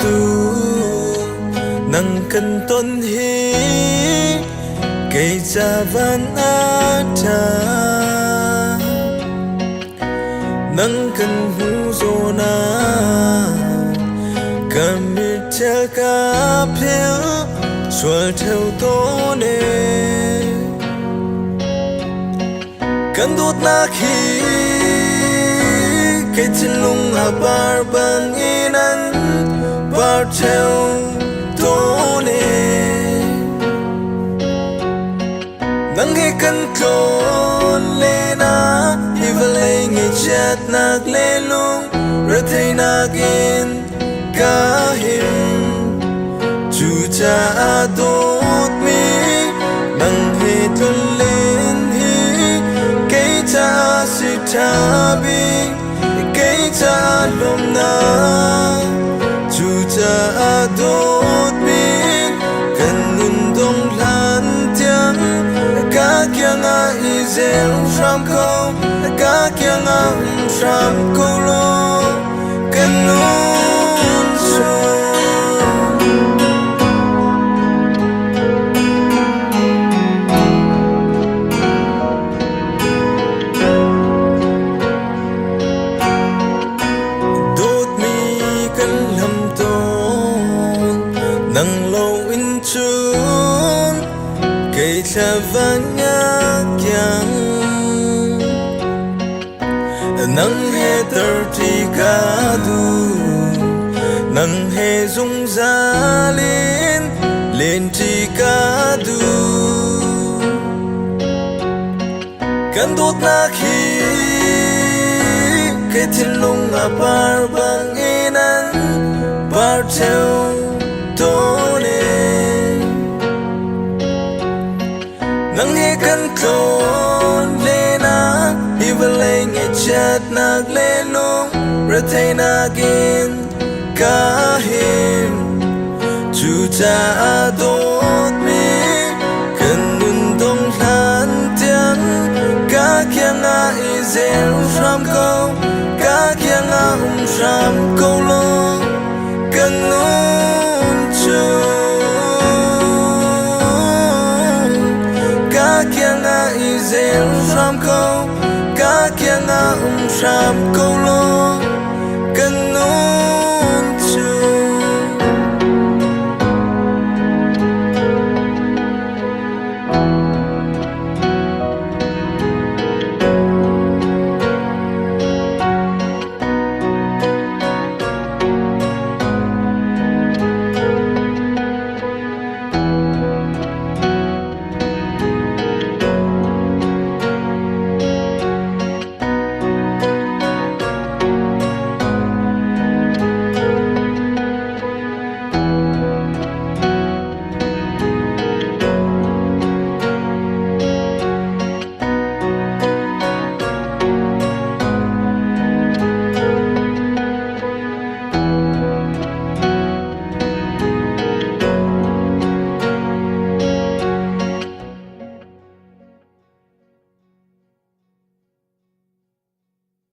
tu nang kan ton hi cây cha van ata nang kan hu zona kamita ka phil sual theo to ne kan dot na khi cây chân lung a bar bang inan bar theo to ne nang he kan klon le na ivale nge chat nak le lung rathai nak in ka him chu cha adot mi nang he tun len hi kai cha si tha bi kai cha lom na chu cha adot mi kan nun dong lan tiang ka kyang a izel ram ko ka kyang a ram ko lo kan nun so dot mi kan lam ton nang lo in chun cây cha vang nhá kyang nang he terti ka du nang he zung za lên ti ka du kan dot na khi cây thiên lung a par bang inan par theo to ne nang he kan klon le na ivale nge chat nak le lung rathai nak in ka him chu cha adot mi kan nun dong lan tiang ka kyang a izel ram ko ka kyang a ram ko lo kan nun chu ka kyang a izel ram ko ka kyang a ram ko lo